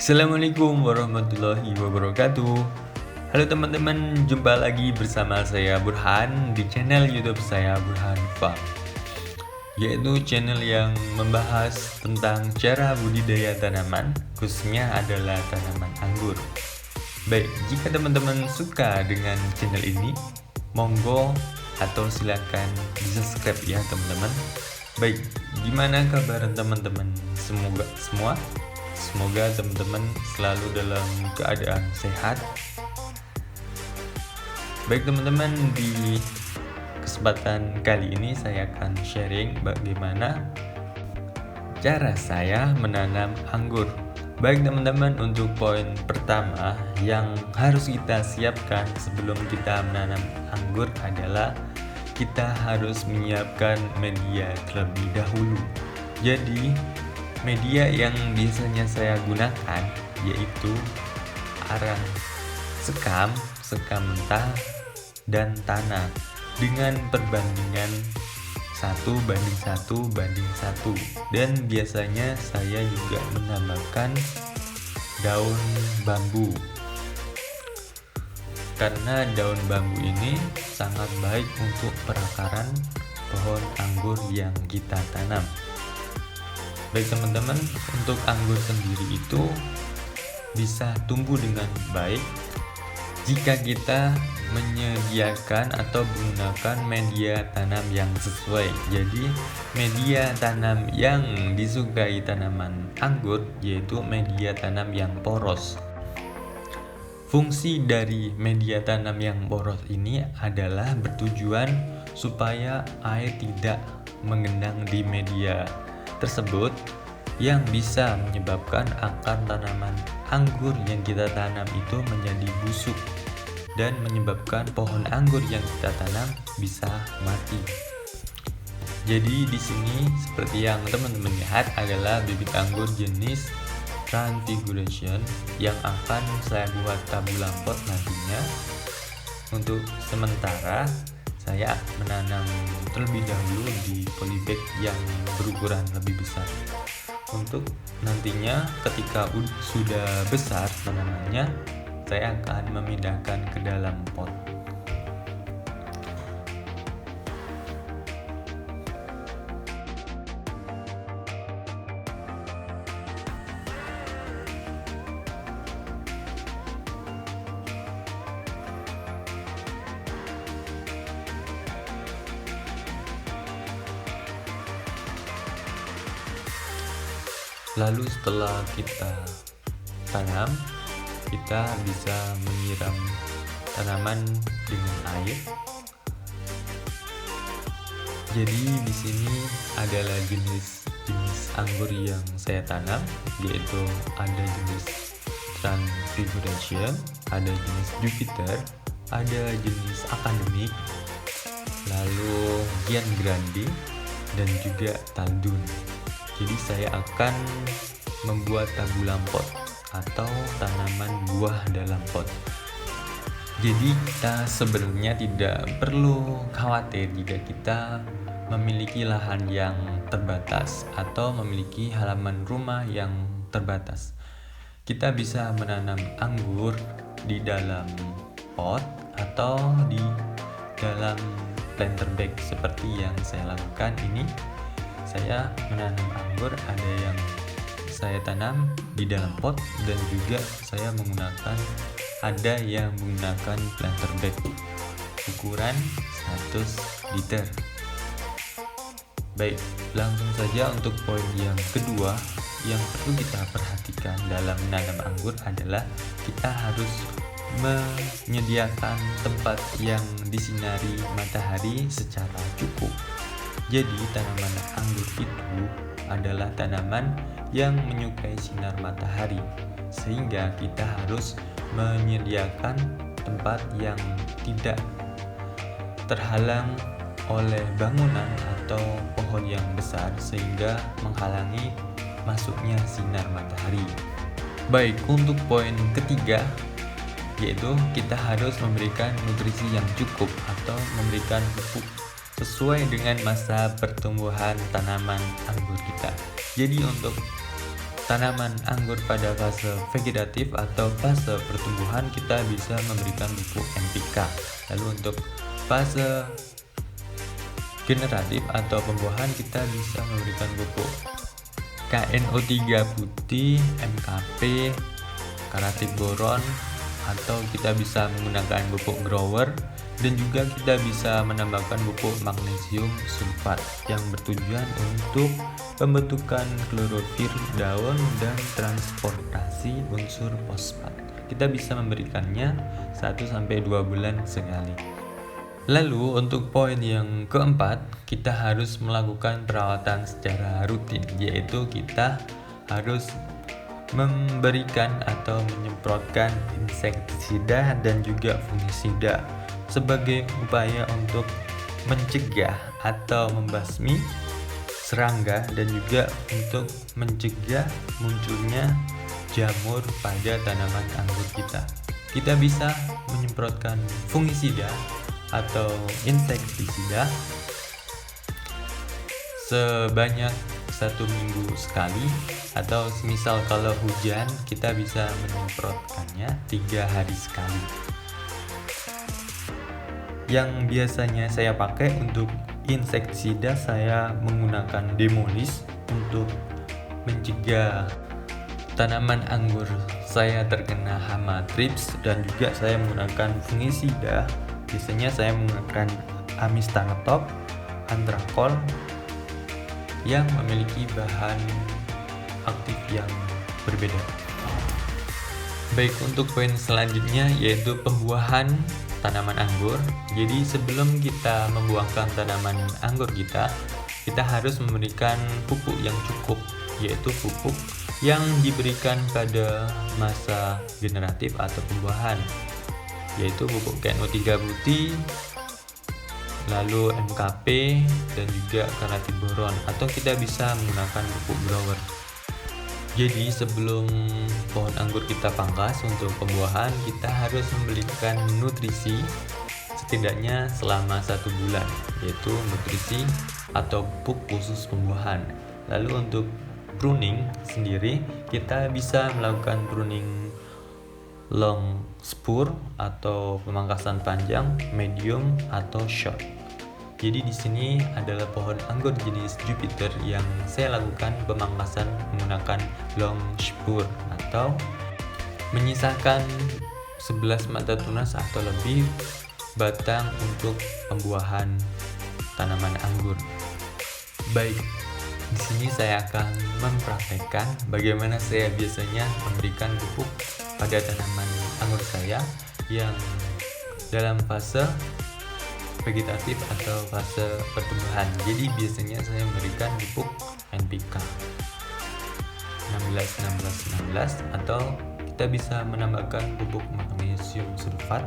Assalamualaikum warahmatullahi wabarakatuh. Halo teman-teman, jumpa lagi bersama saya Burhan di channel YouTube saya Burhan Farm, yaitu channel yang membahas tentang cara budidaya tanaman, khususnya adalah tanaman anggur. Baik, jika teman-teman suka dengan channel ini, monggo atau silakan di subscribe ya teman-teman. Baik, gimana kabar teman-teman? Semoga teman-teman selalu dalam keadaan sehat. Baik teman-teman, di kesempatan kali ini saya akan sharing bagaimana cara saya menanam anggur. Baik teman-teman, untuk poin pertama yang harus kita siapkan sebelum kita menanam anggur adalah kita harus menyiapkan media terlebih dahulu. Jadi media yang biasanya saya gunakan yaitu arang sekam mentah, dan tanah dengan perbandingan 1:1:1, dan biasanya saya juga menambahkan daun bambu, karena daun bambu ini sangat baik untuk perakaran pohon anggur yang kita tanam. Baik teman-teman, untuk anggur sendiri itu bisa tumbuh dengan baik jika kita menyediakan atau menggunakan media tanam yang sesuai. Jadi media tanam yang disukai tanaman anggur yaitu media tanam yang poros. Fungsi dari media tanam yang poros ini adalah bertujuan supaya air tidak mengendang di media tersebut yang bisa menyebabkan akar tanaman anggur yang kita tanam itu menjadi busuk dan menyebabkan pohon anggur yang kita tanam bisa mati. Jadi di sini seperti yang teman-teman lihat adalah bibit anggur jenis Transfiguration yang akan saya buat tabula pot nantinya. Untuk sementara saya menanam terlebih dahulu di polybag yang berukuran lebih besar. Untuk nantinya ketika sudah besar tanamannya, saya akan memindahkan ke dalam pot. Lalu setelah kita tanam, kita bisa menyiram tanaman dengan air. Jadi di sini adalah jenis anggur yang saya tanam, yaitu ada jenis Transfiguration, ada jenis Jupiter, ada jenis Academic, lalu Gian Grande, dan juga Taldun. Jadi saya akan membuat tabula pot atau tanaman buah dalam pot. Jadi kita sebenarnya tidak perlu khawatir jika kita memiliki lahan yang terbatas atau memiliki halaman rumah yang terbatas. Kita bisa menanam anggur di dalam pot atau di dalam planter bag seperti yang saya lakukan ini. Saya menanam anggur, ada yang saya tanam di dalam pot dan juga saya ada yang menggunakan planter bag ukuran 100 liter. Baik, langsung saja untuk poin yang kedua yang perlu kita perhatikan dalam menanam anggur adalah kita harus menyediakan tempat yang disinari matahari secara cukup. Jadi tanaman anggur itu adalah tanaman yang menyukai sinar matahari, sehingga kita harus menyediakan tempat yang tidak terhalang oleh bangunan atau pohon yang besar sehingga menghalangi masuknya sinar matahari. Baik, untuk poin ketiga yaitu kita harus memberikan nutrisi yang cukup atau memberikan pupuk sesuai dengan masa pertumbuhan tanaman anggur kita. Jadi untuk tanaman anggur pada fase vegetatif atau fase pertumbuhan, kita bisa memberikan pupuk NPK. Lalu untuk fase generatif atau pembuahan, kita bisa memberikan pupuk KNO3 putih, MKP, karatit boron, atau kita bisa menggunakan pupuk grower, dan juga kita bisa menambahkan pupuk magnesium sulfat yang bertujuan untuk pembentukan klorofil daun dan transportasi unsur fosfat. Kita bisa memberikannya 1-2 bulan sekali. Lalu untuk poin yang keempat, kita harus melakukan perawatan secara rutin, yaitu kita harus memberikan atau menyemprotkan insektisida dan juga fungisida sebagai upaya untuk mencegah atau membasmi serangga dan juga untuk mencegah munculnya jamur pada tanaman anggur kita. Kita bisa menyemprotkan fungisida atau insektisida sebanyak 1 minggu sekali, atau semisal kalau hujan kita bisa menyemprotkannya 3 hari sekali. Yang biasanya saya pakai untuk insektisida, saya menggunakan Demolis untuk mencegah tanaman anggur saya terkena hama thrips, dan juga saya menggunakan fungisida. Biasanya saya menggunakan Amistaratop, Antrakol yang memiliki bahan aktif yang berbeda. Baik, untuk poin selanjutnya yaitu pembuahan tanaman anggur. Jadi sebelum kita membuahkan tanaman anggur kita harus memberikan pupuk yang cukup, yaitu pupuk yang diberikan pada masa generatif atau pembuahan, yaitu pupuk KNO3 putih, lalu MKP, dan juga karatit boron, atau kita bisa menggunakan pupuk grower. Jadi sebelum pohon anggur kita pangkas untuk pembuahan, kita harus memberikan nutrisi setidaknya selama 1 bulan, yaitu nutrisi atau pupuk khusus pembuahan. Lalu untuk pruning sendiri, kita bisa melakukan pruning long spur atau pemangkasan panjang, medium, atau short. Jadi di sini adalah pohon anggur jenis Jupiter yang saya lakukan pemangkasan menggunakan long spur atau menyisakan 11 mata tunas atau lebih batang untuk pembuahan tanaman anggur. Baik, di sini saya akan mempraktekkan bagaimana saya biasanya memberikan pupuk pada tanaman anggur saya yang dalam fase vegetatif atau fase pertumbuhan. Jadi biasanya saya memberikan pupuk NPK 16-16-16, atau kita bisa menambahkan pupuk magnesium sulfat,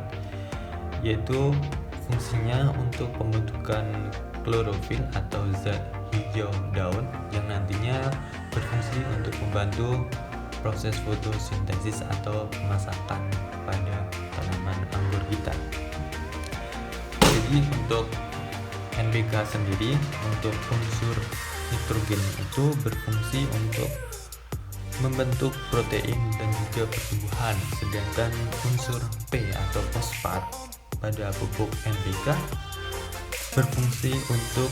yaitu fungsinya untuk pembentukan klorofil atau zat hijau daun yang nantinya berfungsi untuk membantu proses fotosintesis atau pemasakan pada tanaman anggur kita. Jadi untuk NPK sendiri, untuk unsur nitrogen itu berfungsi untuk membentuk protein dan juga pertumbuhan, sedangkan unsur P atau fosfat pada pupuk NPK berfungsi untuk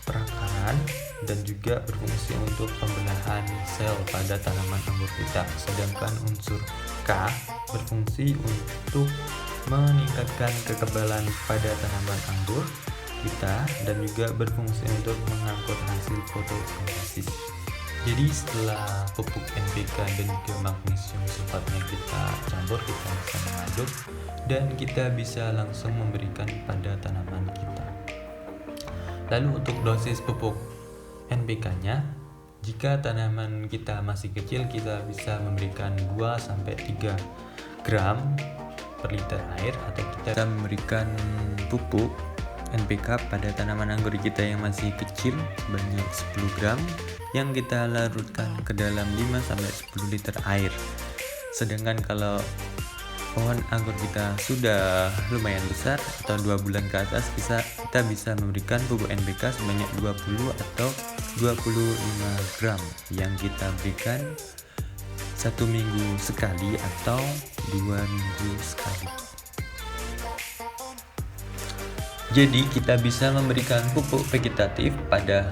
perakaran dan juga berfungsi untuk pembelahan sel pada tanaman anggur kita, sedangkan unsur K berfungsi untuk meningkatkan kekebalan pada tanaman anggur kita dan juga berfungsi untuk mengangkut hasil fotosintesis. Jadi setelah pupuk NPK dan juga magnesium sulfatnya kita campur, kita bisa mengaduk dan kita bisa langsung memberikan pada tanaman kita. Lalu untuk dosis pupuk NPK-nya, jika tanaman kita masih kecil, kita bisa memberikan 2-3 gram per liter air, atau kita bisa memberikan pupuk NPK pada tanaman anggur kita yang masih kecil sebanyak 10 gram yang kita larutkan ke dalam 5-10 liter air. Sedangkan kalau pohon anggur kita sudah lumayan besar atau 2 bulan ke atas, kita bisa memberikan pupuk NPK sebanyak 20 atau gram yang kita berikan 1 minggu sekali atau 2 minggu sekali. Jadi kita bisa memberikan pupuk vegetatif pada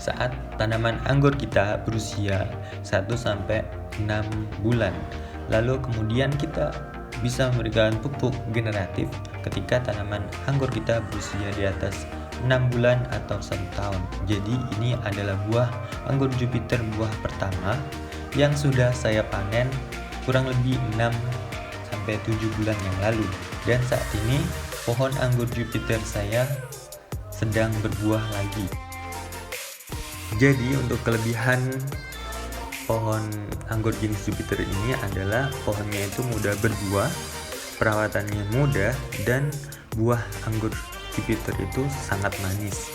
saat tanaman anggur kita berusia 1-6 bulan. Lalu kemudian kita bisa memberikan pupuk generatif ketika tanaman anggur kita berusia di atas 6 bulan atau 1 tahun. Jadi ini adalah buah anggur Jupiter buah pertama yang sudah saya panen kurang lebih 6-7 bulan yang lalu. Dan saat ini pohon anggur Jupiter saya sedang berbuah lagi. Jadi untuk kelebihan pohon anggur jenis Jupiter ini adalah pohonnya itu mudah berbuah, perawatannya mudah, dan buah anggur Jupiter itu sangat manis.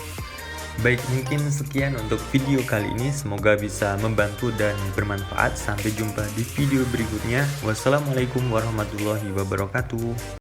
Baik, mungkin sekian untuk video kali ini. Semoga bisa membantu dan bermanfaat. Sampai jumpa di video berikutnya. Wassalamualaikum warahmatullahi wabarakatuh.